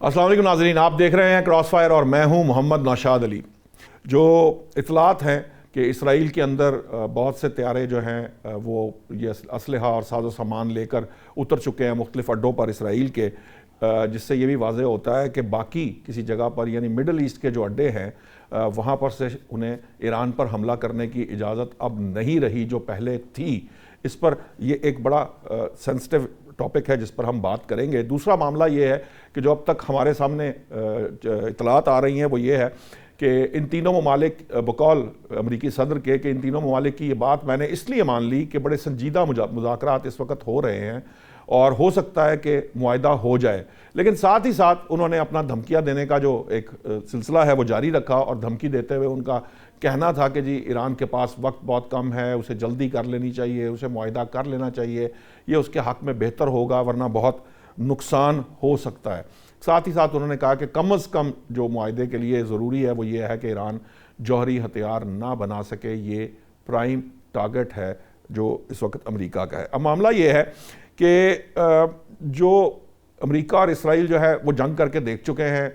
अस्सलाम वालेकुम नाज़रीन, आप देख रहे हैं क्रॉस फायर और मैं हूं मोहम्मद नौशाद अली। जो इतलात हैं कि इसराइल के अंदर बहुत से तैयारे जो हैं वो ये असलहा और साजो सामान लेकर उतर चुके हैं मुख्तलिफ अड्डों पर इसराइल के, जिससे ये भी वाज़ेह होता है कि बाकी किसी जगह पर यानी मिडल ईस्ट के जो अड्डे हैं वहाँ पर से उन्हें ईरान पर हमला करने की इजाज़त अब नहीं रही जो पहले थी। इस पर ये एक बड़ा सेंसिटिव टॉपिक है जिस पर हम बात करेंगे। दूसरा मामला ये है कि जो अब तक हमारे सामने इतलात आ रही हैं वो ये है कि इन तीनों ममालिक बकौल अमरीकी सदर के कि इन तीनों ममालिक की ये बात मैंने इसलिए मान ली कि बड़े संजीदा मुज़ाकरात इस वक्त हो रहे हैं और हो सकता है कि मुआहदा हो जाए, लेकिन साथ ही साथ उन्होंने अपना धमकियाँ देने का जो एक सिलसिला है वो जारी रखा और धमकी देते हुए उनका कहना था कि जी ईरान के पास वक्त बहुत कम है, उसे जल्दी कर लेनी चाहिए, उसे मुआहदा कर लेना चाहिए, ये उसके हक़ में बेहतर होगा वरना बहुत नुकसान हो सकता है। साथ ही साथ उन्होंने कहा कि कम अज़ कम जो मुआहदे के लिए ज़रूरी है वो ये है कि ईरान जौहरी हथियार ना बना सके, ये प्राइम टारगेट है जो इस वक्त अमेरिका का है। अब मामला ये है कि जो अमेरिका और इसराइल जो है वो जंग करके देख चुके हैं।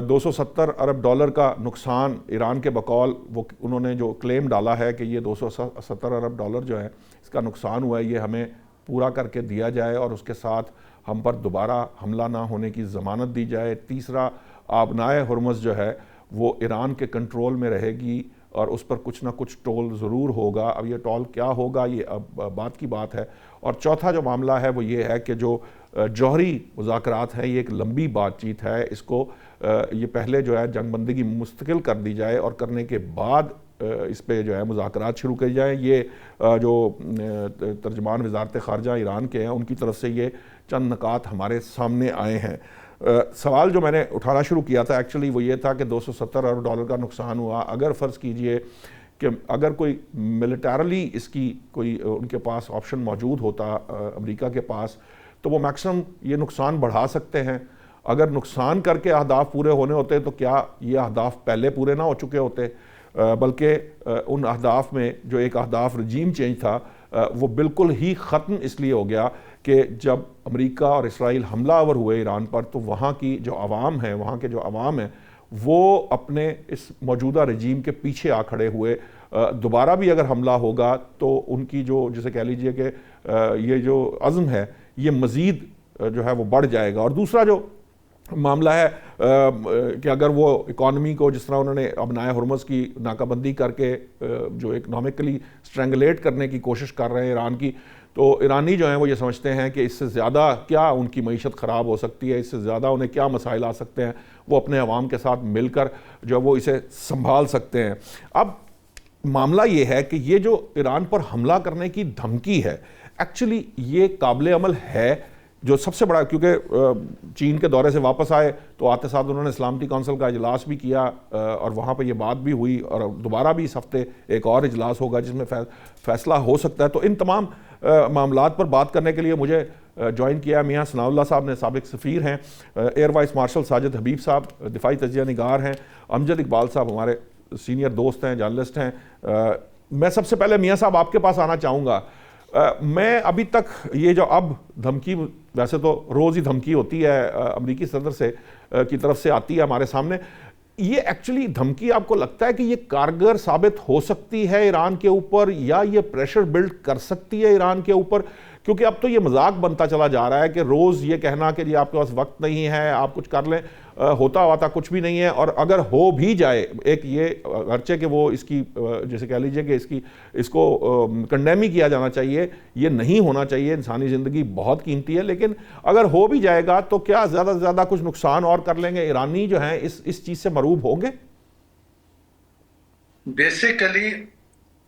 270 अरब डॉलर का नुकसान ईरान के बकौल वो उन्होंने जो क्लेम डाला है कि ये 270 अरब डॉलर जो है इसका नुकसान हुआ है, ये हमें पूरा करके दिया जाए और उसके साथ हम पर दोबारा हमला ना होने की ज़मानत दी जाए। तीसरा, आबनाए हुर्मुज़ जो है वो ईरान के कंट्रोल में रहेगी और उस पर कुछ ना कुछ टोल ज़रूर होगा। अब ये टोल क्या होगा ये अब बात की बात है। और चौथा जो मामला है वो ये है कि जो जौहरी मुज़ाकरात हैं ये एक लंबी बातचीत है, इसको ये पहले जो है जंगबंदी की मुस्तकिल कर दी जाए और करने के बाद इस पे जो है मुज़ाकरात शुरू किए जाएँ। ये जो तर्जमान वज़ारत ख़ारजा ईरान के हैं उनकी तरफ से ये चंद नकात हमारे सामने आए हैं। सवाल जो मैंने उठाना शुरू किया था एक्चुअली वो ये था कि 270 अरब डॉलर का नुकसान हुआ। अगर फ़र्ज़ कीजिए कि अगर कोई मिलिटरली इसकी कोई उनके पास ऑप्शन मौजूद होता अमेरिका के पास, तो वो मैक्सिमम ये नुकसान बढ़ा सकते हैं। अगर नुकसान करके अहदाफ पूरे होने होते तो क्या ये अहदाफ पहले पूरे ना हो चुके होते, बल्कि उन अहदाफ में जो एक अहदाफ रजीम चेंज था वो बिल्कुल ही ख़त्म इसलिए हो गया कि जब अमेरिका और इसराइल हमलावर हुए ईरान पर तो वहाँ की जो आवाम है, वहाँ के जो आवाम है वो अपने इस मौजूदा रजीम के पीछे आ खड़े हुए। दोबारा भी अगर हमला होगा तो उनकी जो जिसे कह लीजिए कि ये जो अज़्म है ये मज़ीद जो है वो बढ़ जाएगा। और दूसरा जो मामला है कि अगर वो इकॉनमी को जिस तरह उन्होंने अबनाए हुर्मुज़ की नाकाबंदी करके जो इकनॉमिकली स्ट्रेंगलेट करने की कोशिश कर रहे हैं ईरान की, तो ईरानी जो हैं वो ये समझते हैं कि इससे ज़्यादा क्या उनकी मईशत ख़राब हो सकती है, इससे ज़्यादा उन्हें क्या मसाइल आ सकते हैं, वो अपने अवाम के साथ मिलकर जो वो इसे संभाल सकते हैं। अब मामला ये है कि ये जो ईरान पर हमला करने की धमकी है एक्चुअली ये काबिल अमल है। जो सबसे बड़ा, क्योंकि चीन के दौरे से वापस आए तो आते साथ उन्होंने सलामती कौंसिल का इजलास भी किया और वहाँ पर ये बात भी हुई और दोबारा भी इस हफ्ते एक और इजलास होगा जिसमें फ़ैसला हो सकता है। तो इन तमाम मामलात पर बात करने के लिए मुझे ज्वाइन किया मियाँ सनाउल्लाह साहब ने, साबिक सफ़ीर हैं, एयर वाइस मार्शल साजिद हबीब साहब दिफाई तजिया निगार हैं, अमजद इकबाल साहब हमारे सीनियर दोस्त हैं, जर्नलिस्ट हैं। मैं सबसे पहले मियाँ साहब आपके पास आना चाहूँगा। मैं अभी तक ये जो अब धमकी, वैसे तो रोज़ ही धमकी होती है अमरीकी सदर से की तरफ से आती है हमारे सामने, ये एक्चुअली धमकी आपको लगता है कि ये कारगर साबित हो सकती है ईरान के ऊपर या ये प्रेशर बिल्ड कर सकती है ईरान के ऊपर? क्योंकि अब तो ये मजाक बनता चला जा रहा है कि रोज़ ये कहना कि जी आपके पास वक्त नहीं है, आप कुछ कर लें, होता हुआ कुछ भी नहीं है। और अगर हो भी जाए, एक ये अगरचे कि वो इसकी जैसे कह लीजिए कि इसको कंडेम ही किया जाना चाहिए, ये नहीं होना चाहिए, इंसानी ज़िंदगी बहुत कीमती है, लेकिन अगर हो भी जाएगा तो क्या ज़्यादा से ज़्यादा कुछ नुकसान और कर लेंगे? ईरानी जो हैं इस चीज़ से मरूब होंगे? बेसिकली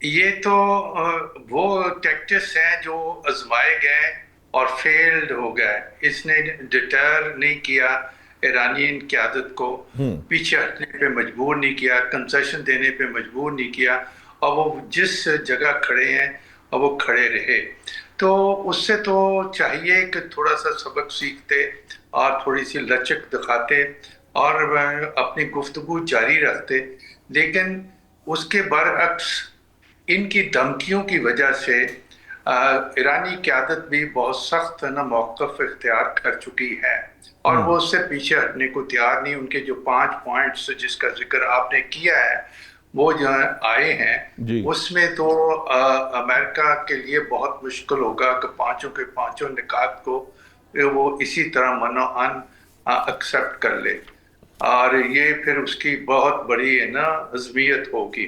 ये तो वो टैक्टिक्स हैं जो आजमाए गए और फेल्ड हो गए। इसने डिटर नहीं किया ईरानी क़यादत को, पीछे हटने पे मजबूर नहीं किया, कंसेशन देने पे मजबूर नहीं किया, और वो जिस जगह खड़े हैं और वो खड़े रहे। तो उससे तो चाहिए कि थोड़ा सा सबक सीखते और थोड़ी सी लचक दिखाते और अपनी गुफ्तगू जारी रखते, लेकिन उसके बरअक्स इनकी धमकियों की वजह से ईरानी क़यादत भी बहुत सख्त मौक़िफ़ इख्तियार कर चुकी है और वो उससे पीछे हटने को तैयार नहीं। उनके जो 5 पॉइंट्स जिसका जिक्र आपने किया है वो जो आए हैं, जी उसमें तो अमेरिका के लिए बहुत मुश्किल होगा कि पांचों के पांचों निकात को वो इसी तरह मनोअन एक्सेप्ट कर ले, और ये फिर उसकी बहुत बड़ी है ना अज़मियत होगी।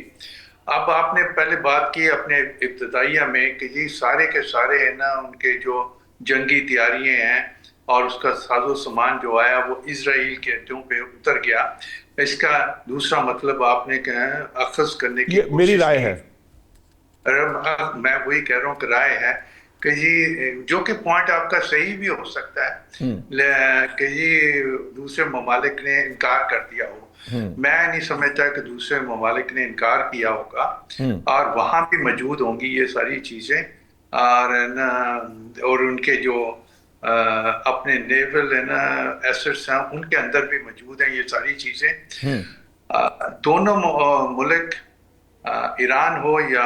अब आपने पहले बात की अपने इब्तदाइया में कि जी सारे के सारे है ना उनके जो जंगी तैयारियां हैं और उसका साजो सामान जो आया वो इजराइल के हथों पे उतर गया। इसका दूसरा मतलब आपने अखज़ करने की ये मेरी कोशिश राय की। है। मैं वही कह रहा हूँ कि राय है कि जी जो कि पॉइंट आपका सही भी हो सकता है कि जी दूसरे ममालिक ने इनकार कर दिया हो। मैं नहीं समझता कि दूसरे ममालिक ने इनकार किया होगा, और वहां भी मौजूद होंगी ये सारी चीजें, और न और उनके जो अपने नेवल है ना एसेट्स हैं उनके अंदर भी मौजूद हैं ये सारी चीजें। दोनों मुल्क ईरान हो या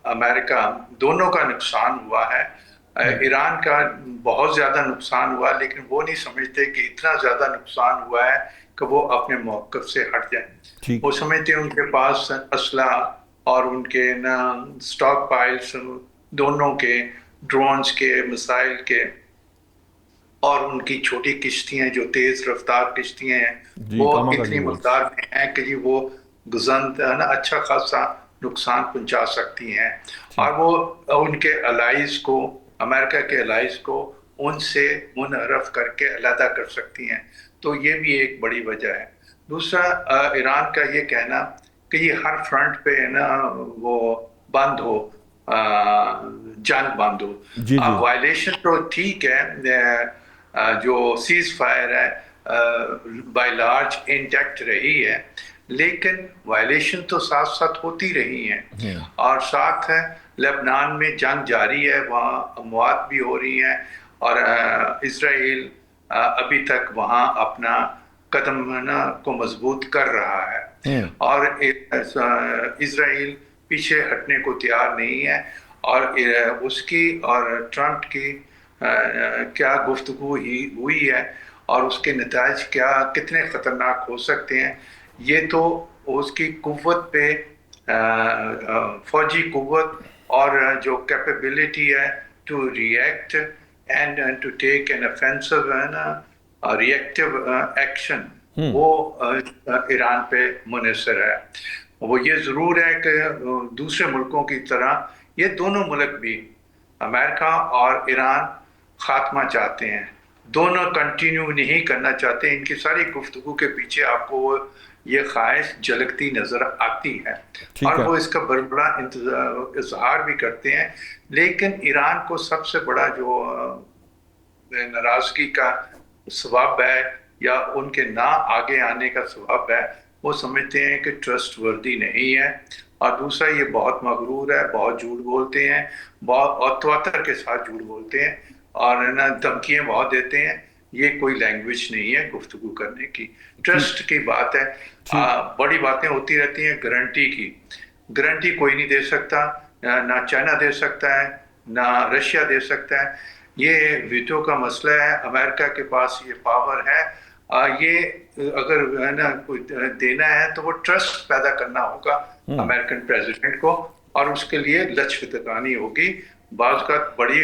अमेरिका, दोनों का नुकसान हुआ है। ईरान का बहुत ज्यादा नुकसान हुआ, लेकिन वो नहीं समझते कि इतना ज्यादा नुकसान हुआ है कि वो अपने मौक़िफ़ से हट जाएं। ठीक। वो समझते हैं उनके पास असला और उनके ना स्टॉक पाइल्स दोनों के, ड्रोन्स के, मिसाइल के, और उनकी छोटी किश्तियां जो तेज रफ्तार किश्तियां हैं जी वो कामागाजी इतनी बोट्स। मकदार में हैं कि जी वो गुजंत ना अच्छा खासा नुकसान पहुंचा सकती हैं, और ठीक। वो उनके अलाइज को, अमेरिका के अलाइज को उनसे मुनहरफ करके अलहदा कर सकती हैं। तो ये भी एक बड़ी वजह है। दूसरा ईरान का ये कहना कि ये हर फ्रंट पे है ना वो बंद हो, जंग बंद हो। जी जी। वायलेशन तो ठीक है, जो सीज फायर है बाय लार्ज इंटैक्ट रही है, लेकिन वायलेशन तो साथ साथ होती रही हैं। और साथ है लेबनान में जंग जारी है, वहाँ अमवात भी हो रही हैं, और इसराइल अभी तक वहाँ अपना कदम ना को मजबूत कर रहा है, और इसराइल पीछे हटने को तैयार नहीं है। और उसकी और ट्रंप की क्या गुफ्तगू ही हुई है और उसके नताज क्या कितने ख़तरनाक हो सकते हैं, ये तो उसकी कुव्वत पे, फौजी कुव्वत और जो कैपेबिलिटी है to react and to take an offensive है ना रिएक्टिव एक्शन, वो ईरान पे मुनहसर है। वो ये ज़रूर है कि दूसरे मुल्कों की तरह ये दोनों मुल्क भी, अमेरिका और ईरान, खात्मा चाहते हैं। दोनों कंटिन्यू नहीं करना चाहते। इनकी सारी गुफ्तगू के पीछे आपको ये ख्वाहिश झलकती नजर आती है, ठीक और है। वो इसका बड़ा इजहार भी करते हैं। लेकिन ईरान को सबसे बड़ा जो नाराजगी का सबब है या उनके ना आगे आने का सबब है, वो समझते हैं कि ट्रस्ट वर्दी नहीं है, और दूसरा ये बहुत मगरूर है, बहुत झूठ बोलते हैं, बहुत और तवातर के साथ झूठ बोलते हैं, और ना धमकियां बहुत देते हैं। ये कोई लैंग्वेज नहीं है गुफ्तगू करने की। ठीक। ट्रस्ट की बात है। ठीक। बड़ी बातें होती रहती हैं गारंटी की। गारंटी कोई नहीं दे सकता, ना चाइना दे सकता है, ना रशिया दे सकता है। ये वीटो का मसला है, अमेरिका के पास ये पावर है। ये अगर है ना कोई देना है तो वो ट्रस्ट पैदा करना होगा अमेरिकन प्रेसिडेंट को, और उसके लिए लचक दिखानी होगी। बाज़ का बड़ी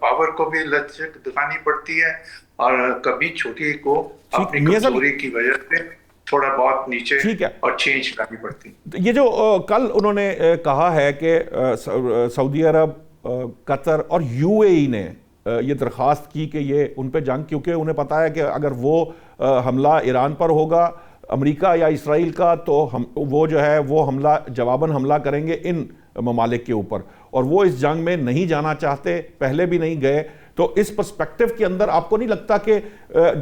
पावर को भी लचक दिखानी पड़ती है, और कभी छोटी को ठीक अपनी मियां साहब। कमजोरी की वजह से थोड़ा बहुत नीचे ठीक है। और चेंज करनी पड़ती। ये जो कल उन्होंने कहा है कि सऊदी अरब, कतर और यूएई ने ये दरख्वास्त की कि ये उन पे जंग, क्योंकि उन्हें पता है कि अगर वो हमला ईरान पर होगा, अमेरिका या इसराइल का, तो हम वो जो है वो हमला जवाबन हमला करेंगे इन ममालिक के ऊपर, और वो इस जंग में नहीं जाना चाहते, पहले भी नहीं गए। तो इस पर्सपेक्टिव के अंदर आपको नहीं लगता कि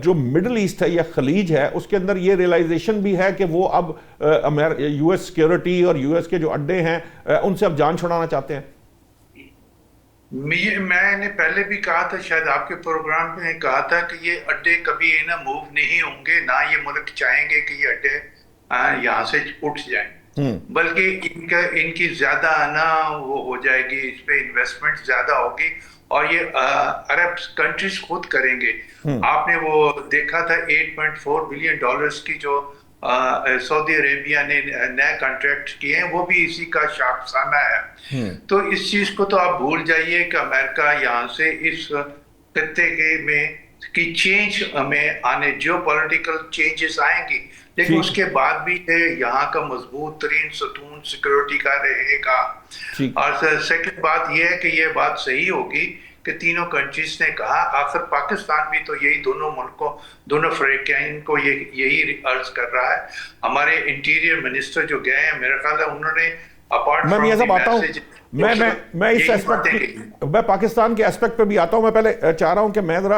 जो मिडल ईस्ट है या खलीज है उसके अंदर ये रियलाइजेशन भी है कि वो अब यूएस सिक्योरिटी और यूएस के जो अड्डे हैं उनसे अब जान छुड़ाना चाहते हैं? मैंने पहले भी कहा था, शायद आपके प्रोग्राम में कहा था कि ये अड्डे कभी ना मूव नहीं होंगे, ना ये मुल्क चाहेंगे कि ये अड्डे यहाँ से उठ जाएं। बल्कि इनकी ज्यादा आना वो हो जाएगी, इस पे इन्वेस्टमेंट ज्यादा होगी, और ये अरब कंट्रीज खुद करेंगे। आपने वो देखा था 8.4 बिलियन डॉलर्स की जो सऊदी अरेबिया ने नए कॉन्ट्रैक्ट किए हैं, वो भी इसी का शाखसाना है। तो इस चीज को तो आप भूल जाइए कि अमेरिका यहाँ से इस खत्ते के में की चेंज में आने, जियो पॉलिटिकल चेंजेस आएंगी, लेकिन ठीक उसके बाद भी यहाँ का मजबूत तरीन सतून सिक्योरिटी का रहेगा। ठीक। और सेकंड बात यह है कि ये बात सही होगी कि तीनों कंट्रीज ने कहा, आखिर पाकिस्तान भी तो यही दोनों मुल्कों, दोनों फ्रेकैन को यही अर्ज कर रहा है। हमारे इंटीरियर मिनिस्टर जो गए हैं, मेरा ख्याल है उन्होंने अपार्ट मैं ये फ्रॉम सब द आता हूँ, मैसेज मैं इस एस्पेक्ट मैं पाकिस्तान के एस्पेक्ट पे भी आता हूँ। मैं पहले चाह रहा हूँ कि मैं ज़रा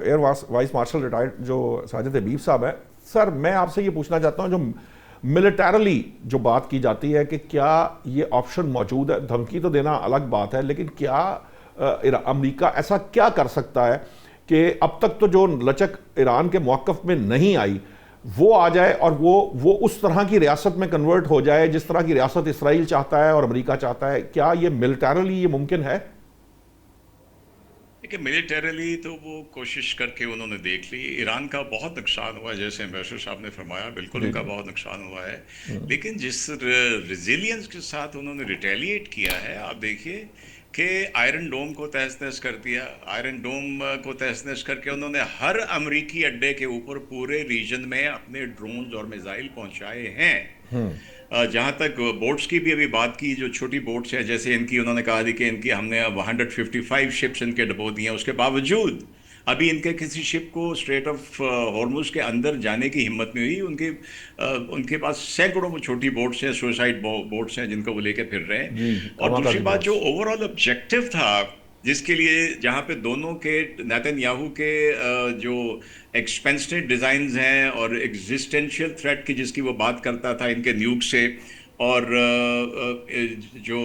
एयर वाइस मार्शल रिटायर्ड जो साजिद हबीब साहब है, सर मैं आपसे ये पूछना चाहता हूँ, जो मिलिटरली जो बात की जाती है कि क्या ये ऑप्शन मौजूद है, धमकी तो देना अलग बात है, लेकिन क्या अमेरिका ऐसा क्या कर सकता है कि अब तक तो जो लचक ईरान के मौक़िफ़ में नहीं आई वो आ जाए और वो उस तरह की रियासत में कन्वर्ट हो जाए जिस तरह की रियासत इसराइल चाहता है और अमेरिका चाहता है? क्या ये मिलिटरली ये मुमकिन है? देखिए, मिलिटरली तो वो कोशिश करके उन्होंने देख ली। ईरान का बहुत नुकसान हुआ, जैसे एम्बेसडर साहब ने फरमाया, बिल्कुल उनका बहुत नुकसान हुआ है। लेकिन जिस रिजिलियंस के साथ उन्होंने रिटेलिएट किया है, आप देखिए कि आयरन डोम को तहस नहस कर दिया। आयरन डोम को तहस नहस करके उन्होंने हर अमरीकी अड्डे के ऊपर पूरे रीजन में अपने ड्रोन्स और मिसाइल पहुंचाए हैं। जहाँ तक बोट्स की भी अभी बात की, जो छोटी बोट्स हैं, जैसे इनकी उन्होंने कहा थी कि इनकी हमने अब 155 शिप्स इनके डबो दिए हैं, उसके बावजूद अभी इनके किसी शिप को स्ट्रेट ऑफ हॉर्मुज के अंदर जाने की हिम्मत नहीं हुई। उनके पास सैकड़ों छोटी बोट्स हैं, सुसाइड बोट्स हैं, जिनको वो लेके फिर रहे जी, हैं। और दूसरी बात, जो ओवरऑल ऑब्जेक्टिव था, जिसके लिए जहाँ पे दोनों के नेतन्याहू के जो एक्सपेंसिव डिज़ाइंस हैं और एग्जिस्टेंशियल थ्रेट की जिसकी वो बात करता था इनके न्यूक से, और जो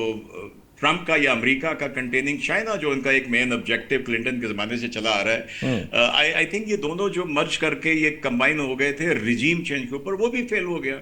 ट्रंप का या अमेरिका का कंटेनिंग चाइना, जो उनका एक मेन ऑब्जेक्टिव क्लिंटन के ज़माने से चला आ रहा है, आई थिंक ये दोनों जो मर्ज करके ये कंबाइन हो गए थे रिजीम चेंज के ऊपर, वो भी फेल हो गया।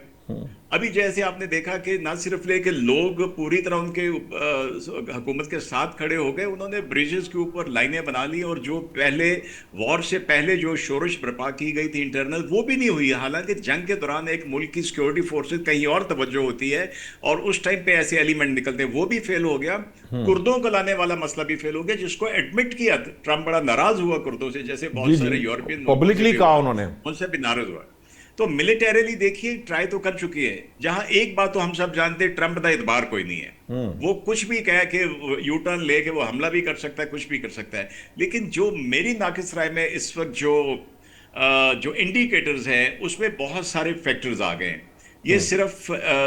अभी जैसे आपने देखा कि ना सिर्फ लेके लोग पूरी तरह उनके हुकूमत के साथ खड़े हो गए, उन्होंने ब्रिजेस के ऊपर लाइनें बना ली, और जो पहले वॉर से पहले जो शोरश बर्पा की गई थी इंटरनल, वो भी नहीं हुई। हालांकि जंग के दौरान एक मुल्क की सिक्योरिटी फोर्सेस कहीं और तवज्जो होती है और उस टाइम पे ऐसे एलिमेंट निकलते हैं, वो भी फेल हो गया। कुर्दों को लाने वाला मसला भी फेल हो गया, जिसको एडमिट किया। ट्रंप बड़ा नाराज हुआ कुर्दों से, जैसे बहुत सारे यूरोपियन पब्लिकली कहा उन्होंने, उनसे भी नाराज हुआ। तो मिलिटरीली देखिए ट्राई तो कर चुकी है। जहां एक बात तो हम सब जानते हैं, ट्रंप का इतबार कोई नहीं है। वो कुछ भी कहे कि यू टर्न लेके वो हमला भी कर सकता है, कुछ भी कर सकता है। लेकिन जो मेरी नाकिस राय में इस वक्त जो इंडिकेटर्स हैं, उसमें बहुत सारे फैक्टर्स आ गए हैं। ये सिर्फ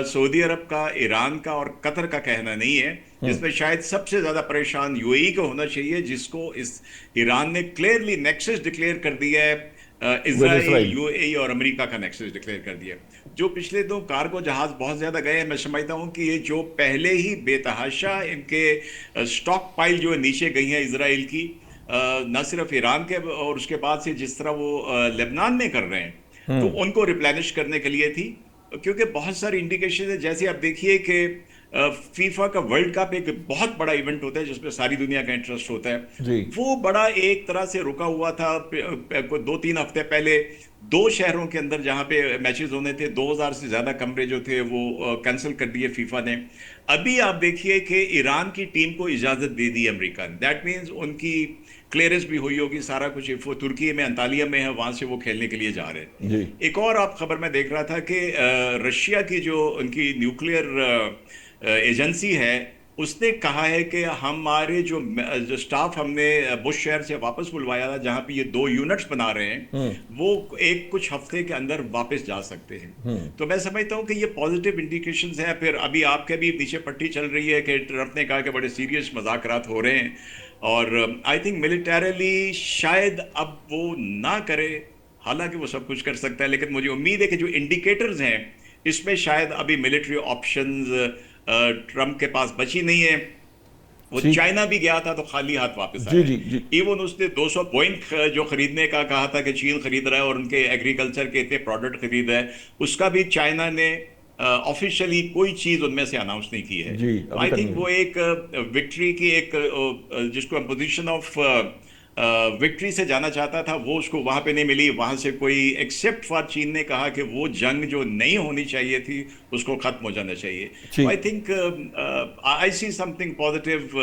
सऊदी अरब का, ईरान का और कतर का कहना नहीं है, जिसमें शायद सबसे ज्यादा परेशान यूएई को होना चाहिए, जिसको इस ईरान ने क्लियरली नेक्सस डिक्लेयर कर दिया है। इजराइल, यूएई और अमेरिका का नेक्सस डिक्लेयर कर दिया। जो पिछले 2 कार्गो जहाज बहुत ज्यादा गए हैं, मैं समझता हूं कि ये जो पहले ही बेतहाशा इनके स्टॉक पाइल जो नीचे गई हैं इजराइल की, न सिर्फ ईरान के, और उसके बाद से जिस तरह वो लेबनान में कर रहे हैं, तो उनको रिप्लेनिश करने के लिए थी। क्योंकि बहुत सारी इंडिकेशन है, जैसे आप देखिए कि फीफा का वर्ल्ड कप एक बहुत बड़ा इवेंट होता है जिसमें सारी दुनिया का इंटरेस्ट होता है। वो बड़ा एक तरह से रुका हुआ था 2-3 हफ्ते पहले 2 शहरों के अंदर जहां पे मैचेस होने थे। 2000 से ज्यादा कमरे जो थे वो कैंसिल कर दिए फीफा ने। अभी आप देखिए कि ईरान की टीम को इजाजत दे दी अमेरिका ने। दैट मीन्स उनकी क्लियरेंस भी हुई होगी, सारा कुछ। वो तुर्की में अंतालिया में है, वहां से वो खेलने के लिए जा रहे हैं। एक और आप खबर में देख रहा था कि रशिया की जो उनकी न्यूक्लियर एजेंसी है, उसने कहा है कि हमारे जो स्टाफ हमने बुश शहर से वापस बुलवाया था, जहां पे ये 2 यूनिट्स बना रहे हैं, वो कुछ हफ्ते के अंदर वापस जा सकते हैं। तो मैं समझता हूं कि ये पॉजिटिव इंडिकेशंस हैं। फिर अभी आपके भी नीचे पट्टी चल रही है कि ट्रंप ने कहा कि बड़े सीरियस मुज़ाकरात हो रहे हैं, और आई थिंक मिलिटरली शायद अब वो ना करे। हालांकि वो सब कुछ कर सकता है, लेकिन मुझे उम्मीद है कि जो इंडिकेटर्स हैं, इसमें शायद अभी मिलिट्री ऑप्शंस ट्रंप के पास बची नहीं है। वो चाइना भी गया था तो खाली हाथ वापस आया। इवन उसने 200 बोइंग जो खरीदने का कहा था कि चीन खरीद रहा है और उनके एग्रीकल्चर के इतने प्रोडक्ट खरीद रहा है, उसका भी चाइना ने ऑफिशियली कोई चीज उनमें से अनाउंस नहीं की है। जी, अभी आई तक थिंक नहीं। वो एक विक्ट्री की एक जिसको हम पोजीशन ऑफ विक्ट्री से जाना चाहता था, वो उसको वहां पे नहीं मिली। वहां से कोई एक्सेप्ट फॉर चीन ने कहा कि वो जंग जो नहीं होनी चाहिए थी उसको खत्म हो जाना चाहिए। ठीक। I think I see something positive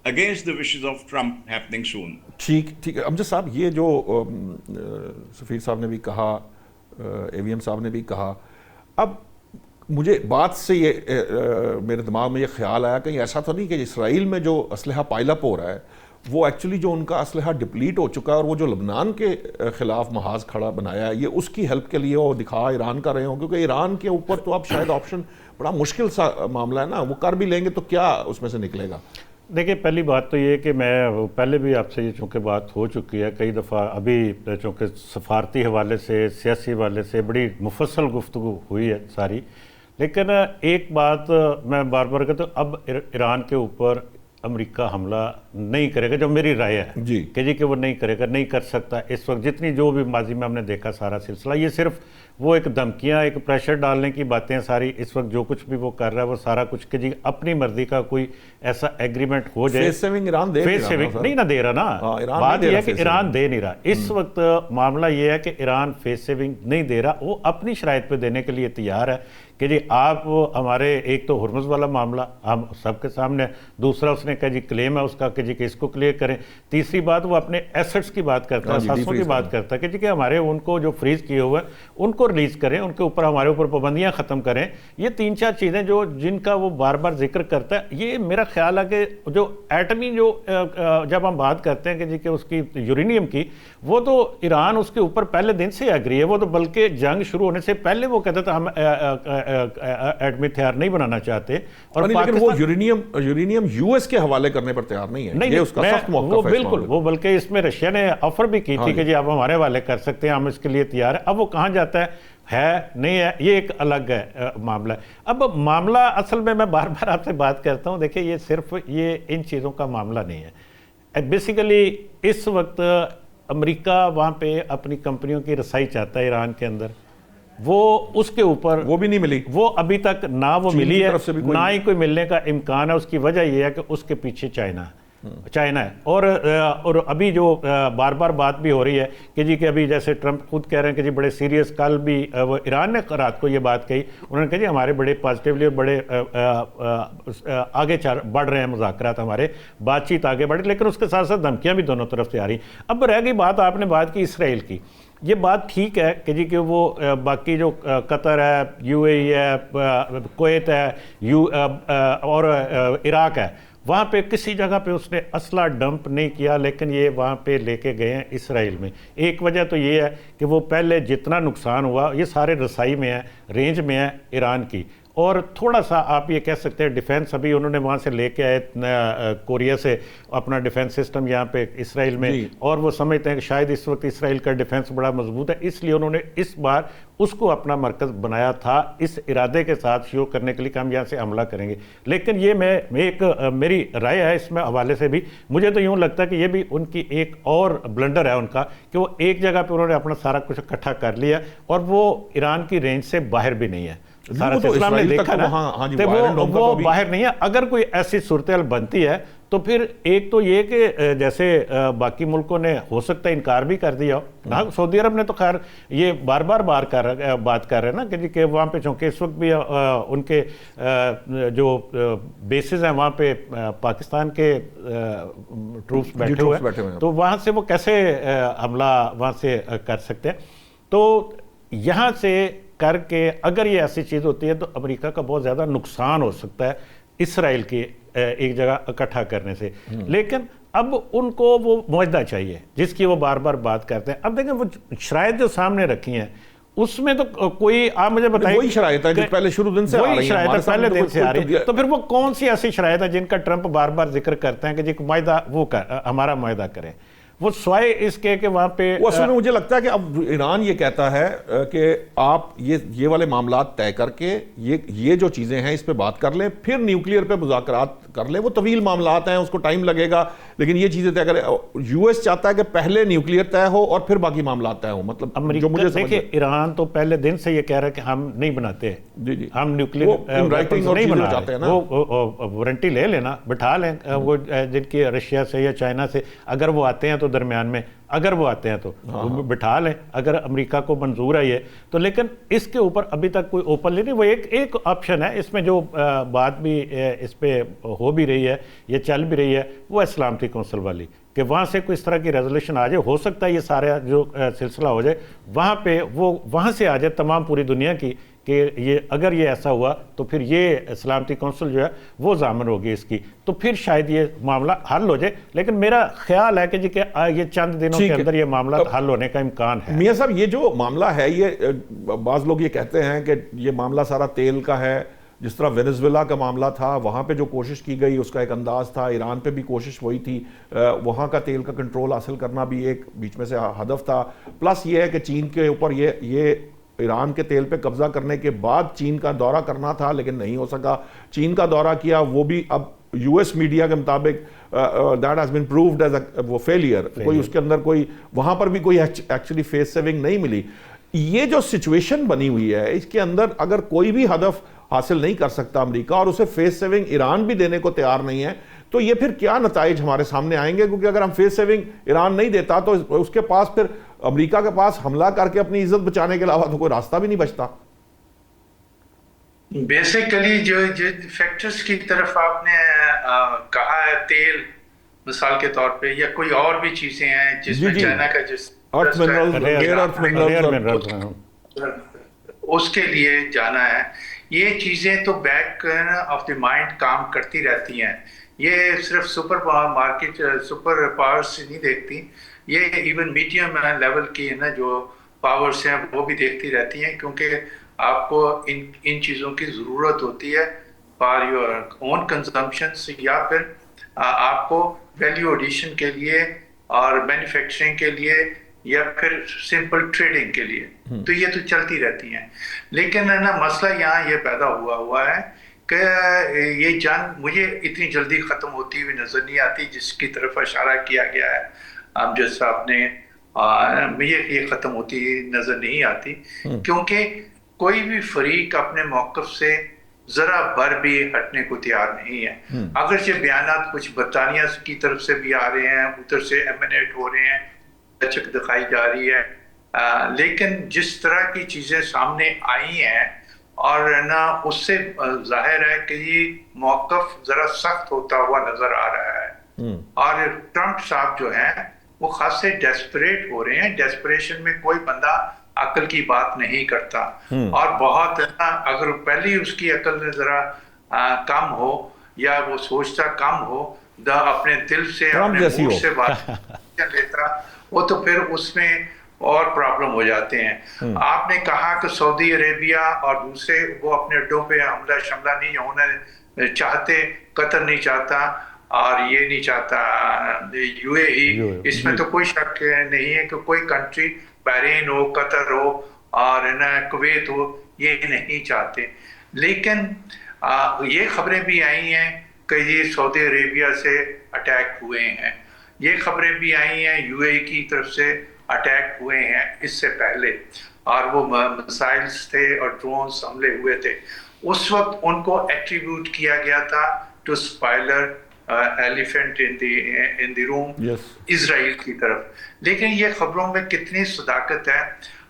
against the wishes of Trump happening soon. ठीक ठीक है अमजद साहब, ये जो सफ़ीर साहब ने भी कहा, एवीएम साहब ने भी कहा, अब मुझे बात से ये मेरे दिमाग में ये ख्याल आया कहीं ऐसा तो नहीं कि इसराइल में जो असलहा पाइलअप हो रहा है वो एक्चुअली जो उनका असलहा डिप्लीट हो चुका है और वो जो लबनान के ख़िलाफ़ महाज खड़ा बनाया है ये उसकी हेल्प के लिए वो दिखा ईरान कर रहे हो, क्योंकि ईरान के ऊपर तो अब शायद ऑप्शन बड़ा मुश्किल सा मामला है ना, वो कर भी लेंगे तो क्या उसमें से निकलेगा? देखिए, पहली बात तो ये कि मैं पहले भी आपसे ये चूँकि बात हो चुकी है कई दफ़ा, अभी चूँकि सफारती हवाले से, सियासी हवाले से बड़ी मुफस्सल गुफ्तगू हुई है सारी, लेकिन एक बात मैं बार बार कहता हूँ, अब ईरान के ऊपर अमेरिका हमला नहीं करेगा, जो मेरी राय है जी कि वो नहीं करेगा, नहीं कर सकता इस वक्त। जितनी जो भी माजी में हमने देखा सारा सिलसिला, ये सिर्फ वो एक धमकियां, एक प्रेशर डालने की बातें सारी, इस वक्त जो कुछ भी वो कर रहा है वो सारा कुछ कि जी अपनी मर्जी का कोई ऐसा एग्रीमेंट हो जाए। Face saving Iran they face saving नहीं ना दे रहा ना, बात यह है कि ईरान दे नहीं रहा इस वक्त। मामला ये है कि ईरान फेस सेविंग नहीं दे रहा, वो अपनी शराइत पे देने के लिए तैयार है कि जी आप हमारे, एक तो हुर्मुज़ वाला मामला हम सबके सामने, दूसरा उसने कहा जी क्लेम है उसका कि जी कि इसको क्लियर करें, तीसरी बात वो अपने एसेट्स की बात करता है, असासों की बात करता है कि जी कि हमारे उनको जो फ्रीज किए हुए हैं उनको रिलीज करें, उनके ऊपर हमारे ऊपर पाबंदियां खत्म करें। ये 3-4 चीज़ें जो जिनका वो बार बार जिक्र करता है, ये मेरा ख्याल है कि जो एटमी जो जब हम बात करते हैं कि जी कि उसकी यूरेनियम की, वो तो ईरान उसके ऊपर पहले दिन से एग्री है, वो तो बल्कि जंग शुरू होने से पहले वो कहता था हम एटमी हथियार नहीं बनाना चाहते। और लेकिन वो यूरेनियम यूएस के हवाले करने पर तैयार नहीं है, ये उसका सख्त मौक़िफ़ है। बिल्कुल, वो बल्कि इसमें रशिया ने ऑफर भी की थी कि जी आप हमारे हवाले कर सकते हैं, हम इसके लिए तैयार है। अब वो कहाँ जाता है नहीं है, ये एक अलग है मामला है। अब मामला असल में मैं बार बार आपसे बात करता हूँ, देखिए ये सिर्फ ये इन चीज़ों का मामला नहीं है। बेसिकली इस वक्त अमेरिका वहाँ पे अपनी कंपनियों की रसाई चाहता है ईरान के अंदर, वो उसके ऊपर वो भी नहीं मिली, वो अभी तक ना वो मिली है, ना ही कोई मिलने का इम्कान है। उसकी वजह यह है कि उसके पीछे चाइना है। और अभी जो बार बार बात भी हो रही है कि जी कि अभी जैसे ट्रंप खुद कह रहे हैं कि जी बड़े सीरियस, कल भी वो ईरान ने रात को ये बात कही, उन्होंने कहा जी हमारे बड़े पॉजिटिवली और बड़े आगे बढ़ रहे हैं मुज़ाकरात, हमारे बातचीत आगे बढ़ी, लेकिन उसके साथ साथ धमकियाँ भी दोनों तरफ से आ रही। अब रह गई बात, आपने बात की इसराइल की, ये बात ठीक है कि जी कि वो बाकी जो कतर है, यूएई है, कुवैत है और इराक है, वहाँ पे किसी जगह पे उसने असला डंप नहीं किया, लेकिन ये वहाँ पे लेके गए हैं इसराइल में। एक वजह तो ये है कि वो पहले जितना नुकसान हुआ ये सारे रसाई में है, रेंज में है ईरान की, और थोड़ा सा आप ये कह सकते हैं डिफेंस अभी उन्होंने वहाँ से लेके आए कोरिया से अपना डिफेंस सिस्टम यहाँ पे इसराइल में, और वो समझते हैं कि शायद इस वक्त इसराइल का डिफेंस बड़ा मजबूत है, इसलिए उन्होंने इस बार उसको अपना मरकज़ बनाया था, इस इरादे के साथ शो करने के लिए कि हम यहाँ से हमला करेंगे। लेकिन ये मेरी राय है इसमें हवाले से भी, मुझे तो यूँ लगता है कि ये भी उनकी एक और ब्लंडर है उनका कि वो एक जगह पर उन्होंने अपना सारा कुछ इकट्ठा कर लिया और वो ईरान की रेंज से बाहर भी नहीं है। सारा सिलसिला हमने देखा ना, तो वो बाहर नहीं है। अगर कोई ऐसी सूरत समझती है तो फिर एक तो ये कि जैसे बाकी मुल्कों ने हो सकता है इनकार भी कर दिया हो ना, सऊदी अरब ने तो खैर ये बार बार बात कर रहे हैं ना कि वहाँ पे चूँकि इस वक्त भी उनके जो बेसिस हैं वहाँ पे पाकिस्तान के ट्रूप्स बैठे हुए हैं, तो वहाँ से वो कैसे हमला वहाँ से कर सकते हैं। तो यहाँ से करके अगर ये ऐसी चीज़ होती है तो अमेरिका का बहुत ज़्यादा नुकसान हो सकता है इसराइल की एक जगह इकट्ठा करने से। लेकिन अब उनको वो मुआहदा चाहिए जिसकी वो बार बार बात करते हैं। अब देखें वो शराइत जो सामने रखी हैं उसमें तो कोई, आप मुझे बताइए, वही शराइत है जो पहले शुरू दिन से आ रही है, वही पहले दिन से आ रही है, तो फिर वो कौन सी ऐसी शराइत है जिनका ट्रंप बार बार जिक्र करते हैं कि जी मुआहदा वो हमारा मुआहदा करें, वो स्वाय इसके कि वहाँ पे वो असल में मुझे लगता है कि अब ईरान ये कहता है कि आप ये वाले मामला तय करके ये जो चीज़ें हैं इस पे बात कर लें, फिर न्यूक्लियर पे मुज़ाकरात कर ले, वो तवील मामलात हैं, उसको टाइम लगेगा, लेकिन ये चीज़ें तय करें। यूएस चाहता है कि पहले न्यूक्लियर तय हो और फिर बाकी मामलात तय हो। मतलब जो मुझे देखिए, ईरान तो पहले दिन से ये कह रहा है कि हम नहीं बनाते, जी जी, हम न्यूक्लियर नहीं बना रहे, वो वारंटी ले लेना, बिठा लें वो जिनकी रशिया से या चाइना से अगर वो आते हैं तो दरमियान में, अगर वो आते हैं तो वो बिठा लें, अगर अमेरिका को मंजूर है ये तो। लेकिन इसके ऊपर अभी तक कोई ओपनली नहीं, वो एक ऑप्शन है इसमें जो बात भी इस पे हो भी रही है, ये चल भी रही है, वो है सलामती कौंसिल वाली, कि वहाँ से कोई इस तरह की रेजोल्यूशन आ जाए, हो सकता है ये सारा जो सिलसिला हो जाए वहाँ पे, वो वहाँ से आ जाए तमाम पूरी दुनिया की, कि ये अगर ये ऐसा हुआ तो फिर ये सलामती कौंसिल जो है वो जामिन होगी इसकी, तो फिर शायद ये मामला हल हो जाए। लेकिन मेरा ख्याल है कि जी कि ये चंद दिनों के अंदर ये मामला हल होने का इम्कान है। मियां साहब, ये जो मामला है, ये बाज़ लोग ये कहते हैं कि ये मामला सारा तेल का है, जिस तरह वेनेजुएला का मामला था, वहाँ पे जो कोशिश की गई उसका एक अंदाज था, ईरान पे भी कोशिश हुई थी, वहाँ का तेल का कंट्रोल हासिल करना भी एक बीच में से हदफ था। प्लस ये है कि चीन के ऊपर ये ईरान के तेल पे कब्जा करने के बाद चीन का दौरा करना था, लेकिन नहीं हो सका। चीन का दौरा किया, वो भी अब यूएस मीडिया के मुताबिक that has been proved as वो फेलियर, कोई उसके अंदर कोई, वहाँ पर भी कोई एक्चुअली फेस सेविंग नहीं मिली। ये जो सिचुएशन बनी हुई है, इसके अंदर अगर कोई भी हदफ हासिल नहीं कर सकता अमेरिका, और उसे फेस सेविंग ईरान भी देने को तैयार नहीं है, तो ये फिर क्या नताइज हमारे सामने आएंगे? क्योंकि अगर हम फेस सेविंग ईरान नहीं देता तो उसके पास, फिर अमेरिका के पास हमला करके अपनी इज्जत बचाने के अलावा तो कोई रास्ता भी नहीं बचता। बेसिकली जो फैक्टर्स की तरफ आपने कहा है, तेल मिसाल के तौर पे, या कोई और भी चीजें हैं जिसमें चाइना का जिस अर्थ मिनरल्स उसके लिए जाना है, ये चीजें तो बैक ऑफ द माइंड काम करती रहती हैं। ये सिर्फ सुपर मार्केट, सुपर पावर्स नहीं देखती, ये इवन मीडियम लेवल की है ना जो पावर्स हैं वो भी देखती रहती हैं, क्योंकि आपको इन चीज़ों की ज़रूरत होती है फॉर योर ओन कंजम्पशंस, या फिर आपको वैल्यू एडिशन के लिए और मैन्युफैक्चरिंग के लिए, या फिर सिंपल ट्रेडिंग के लिए। तो ये तो चलती रहती हैं। लेकिन है ना, मसला यहाँ ये पैदा हुआ है कि ये जंग मुझे इतनी जल्दी ख़त्म होती हुई नज़र नहीं आती जिसकी तरफ इशारा किया गया है। अब जैसा आपने मुझे ये ख़त्म होती नज़र नहीं आती, क्योंकि कोई भी फरीक अपने मौक़िफ़ से ज़रा भर भी हटने को तैयार नहीं है। अगर ये बयानात कुछ बरतानिया की तरफ से भी आ रहे हैं, उधर से एमिनेट हो रहे हैं, लचक दिखाई जा रही है, लेकिन जिस तरह की चीज़ें सामने आई हैं और ना, उससे जाहिर है कि ये मौक़िफ़ ज़रा सख्त होता हुआ नज़र आ रहा है। और ट्रंप साहब जो हैं वो खासे डेस्परेट हो रहे हैं। डेस्परेशन में कोई बंदा अकल की बात नहीं करता, और बहुत है ना, अगर पहले ही उसकी अकल ज़रा कम हो या वो सोचता कम हो, अपने दिल से अपने मुंह से बात लेता, वो तो फिर उसमें और प्रॉब्लम हो जाते हैं। आपने कहा कि सऊदी अरेबिया और दूसरे वो अपने अड्डों पे हमला शमला नहीं होना चाहते, कतर नहीं चाहता और ये नहीं चाहता यूएई, इसमें तो कोई शक नहीं है कि कोई कंट्री, बहरीन हो, कतर हो और ना कुवैत हो, ये नहीं चाहते। लेकिन ये खबरें भी आई हैं कि ये सऊदी अरेबिया से अटैक हुए हैं, ये खबरें भी आई हैं यूएई की तरफ से अटैक हुए हैं इससे पहले, और वो मिसाइल्स थे और ड्रोन्स हमले हुए थे। उस वक्त उनको एट्रीब्यूट किया गया था to spoiler elephant in the room, Israel की तरफ। लेकिन ये खबरों में कितनी सदाकत है,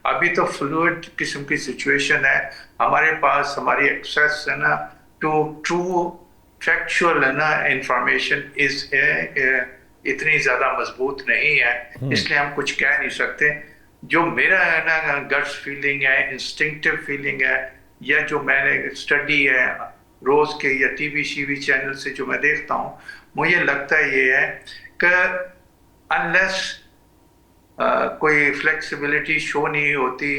अभी तो फ्लूइड किस्म की सिचुएशन है, हमारे पास हमारी एक्सेस है ना टू ट्रू फैक्चुअल है ना इंफॉर्मेशन इतनी ज़्यादा मजबूत नहीं है, इसलिए हम कुछ कह नहीं सकते। जो मेरा है ना गट्स फीलिंग है, इंस्टिंक्टिव फीलिंग है, या जो मैंने स्टडी है रोज़ के या टीवी चैनल से जो मैं देखता हूँ, मुझे लगता है ये है कि अनलेस कोई फ्लेक्सिबिलिटी शो नहीं होती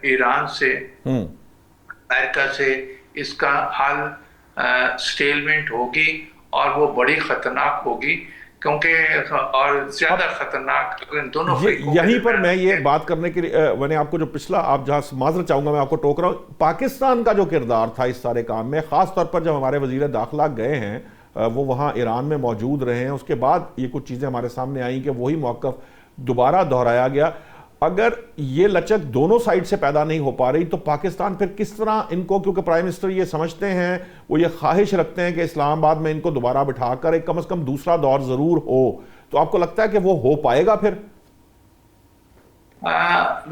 ईरान से, अमेरिका से, इसका हल स्टेलमेंट होगी और वो बड़ी ख़तरनाक होगी, क्योंकि और ज्यादा खतरनाक दोनों यहीं पर मैं ये बात करने के लिए मैंने आपको जो पिछला, आप जहां माजरत चाहूंगा, मैं आपको टोक रहा हूं, पाकिस्तान का जो किरदार था इस सारे काम में, खास तौर पर जब हमारे वजीर दाखिला गए हैं, वो वहां ईरान में मौजूद रहे हैं, उसके बाद ये कुछ चीजें हमारे सामने आई कि वही मौक़िफ़ दोबारा दोहराया गया। अगर ये लचक दोनों साइड से पैदा नहीं हो पा रही तो पाकिस्तान फिर किस तरह इनको, क्योंकि प्राइम मिनिस्टर ये समझते हैं, वो ये ख्वाहिश रखते हैं कि इस्लामाबाद में इनको दोबारा बिठाकर एक कम से कम दूसरा दौर जरूर हो, तो आपको लगता है कि वो हो पाएगा फिर?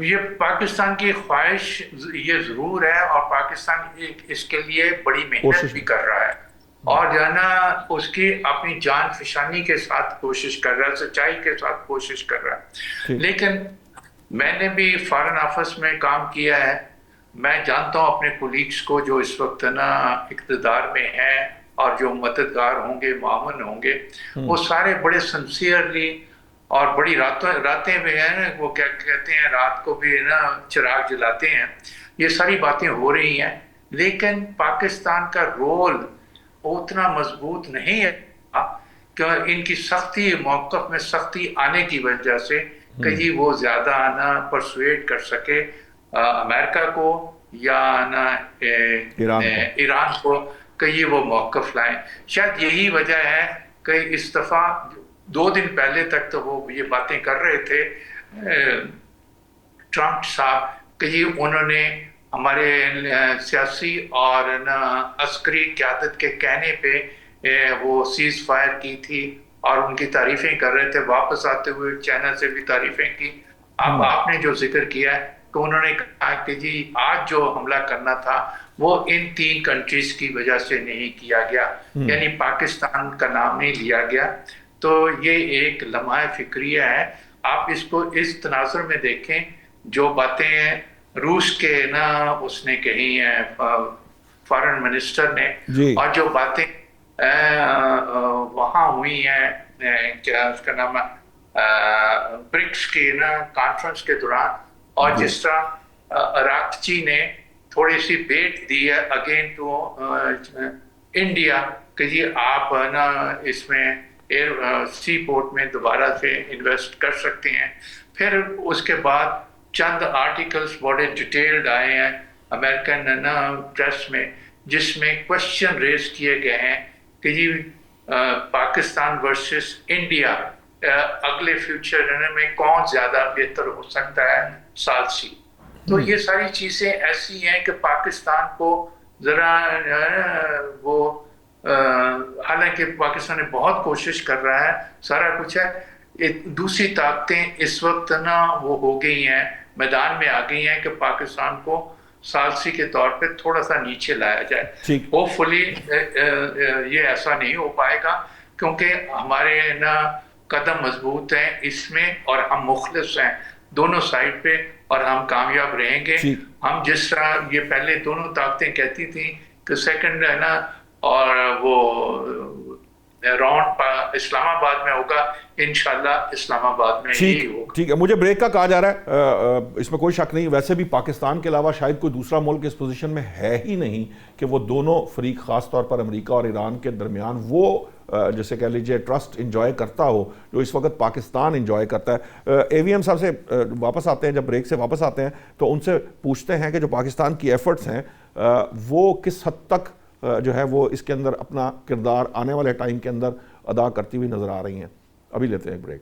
ये पाकिस्तान की ख्वाहिश ये जरूर है, और पाकिस्तान इसके लिए बड़ी मेहनत भी कर रहा है, और जो है ना उसकी अपनी जान फिशानी के साथ कोशिश कर रहा है, सच्चाई के साथ कोशिश कर रहा है। लेकिन मैंने भी फॉरेन ऑफिस में काम किया है, मैं जानता हूँ अपने कोलीग्स को जो इस वक्त ना इक़्तिदार में हैं और जो मददगार होंगे, मामून होंगे, वो सारे बड़े सिंसियरली और बड़ी रातें भी हैं, वो क्या कहते हैं, रात को भी ना चिराग जलाते हैं, ये सारी बातें हो रही हैं। लेकिन पाकिस्तान का रोल उतना मजबूत नहीं है कि इनकी सख्ती, मौक़िफ़ में सख्ती आने की वजह से कहीं वो ज्यादा ना परसुएट कर सके अमेरिका को या ना ईरान को कहीं वो मौक़िफ़ लाएं। शायद यही वजह है कि इस दफ़ा 2 दिन पहले तक तो वो ये बातें कर रहे थे ट्रंप साहब, कहीं उन्होंने हमारे सियासी और ना अस्करी क़यादत के कहने पे वो सीज़ फायर की थी और उनकी तारीफें कर रहे थे, वापस आते हुए चाइना से भी तारीफें की। अब आपने जो जिक्र किया है कि उन्होंने कहा कि जी आज जो हमला करना था वो इन 3 कंट्रीज की वजह से नहीं किया गया, यानी पाकिस्तान का नाम नहीं लिया गया। तो ये एक लम्हा फिक्रिया है, आप इसको इस तनाजुर में देखें, जो बातें रूस के ना उसने कही है फॉरेन मिनिस्टर ने, और जो बातें वहाँ हुई हैं, क्या उसका नाम है, ब्रिक्स की ना कॉन्फ्रेंस के दौरान, और जिस तरह अराक्ची ने थोड़ी सी बेट दी है अगेन टू इंडिया कि जी आप ना इसमें सी पोर्ट में दोबारा से इन्वेस्ट कर सकते हैं। फिर उसके बाद चंद आर्टिकल्स बड़े डिटेल्ड आए हैं अमेरिकन ना प्रेस में, जिसमें क्वेश्चन रेज किए गए हैं कि जी पाकिस्तान वर्सेस इंडिया अगले फ्यूचर में कौन ज्यादा बेहतर हो सकता है सालसी। तो ये सारी चीजें ऐसी हैं कि पाकिस्तान को जरा वो हालांकि पाकिस्तान ने बहुत कोशिश कर रहा है, सारा कुछ है, दूसरी ताकतें इस वक्त ना वो हो गई हैं, मैदान में आ गई हैं कि पाकिस्तान को सालसी के तौर पे थोड़ा सा नीचे लाया जाए। होपफुली ये ऐसा नहीं हो पाएगा, क्योंकि हमारे ना कदम मजबूत हैं इसमें और हम मुखलिस हैं दोनों साइड पे, और हम कामयाब रहेंगे। हम जिस तरह ये पहले दोनों ताकतें कहती थी कि सेकंड है ना, और वो राउंड इस्लामाबाद में होगा, इंशाल्लाह इस्लामाबाद में ही होगा। ठीक है, मुझे ब्रेक का कहा जा रहा है, इसमें कोई शक नहीं। वैसे भी पाकिस्तान के अलावा शायद कोई दूसरा मुल्क इस पोजीशन में है ही नहीं कि वो दोनों फरीक, खास तौर पर अमेरिका और ईरान के दरमियान वो जैसे कह लीजिए ट्रस्ट इंजॉय करता हो जो इस वक्त पाकिस्तान इंजॉय करता है। AVM साहब से वापस आते हैं, जब ब्रेक से वापस आते हैं तो उनसे पूछते हैं कि जो पाकिस्तान की एफर्ट्स हैं वो किस हद तक जो है वो इसके अंदर अपना किरदार आने वाले टाइम के अंदर अदा करती हुई नजर आ रही हैं। अभी लेते हैं एक ब्रेक।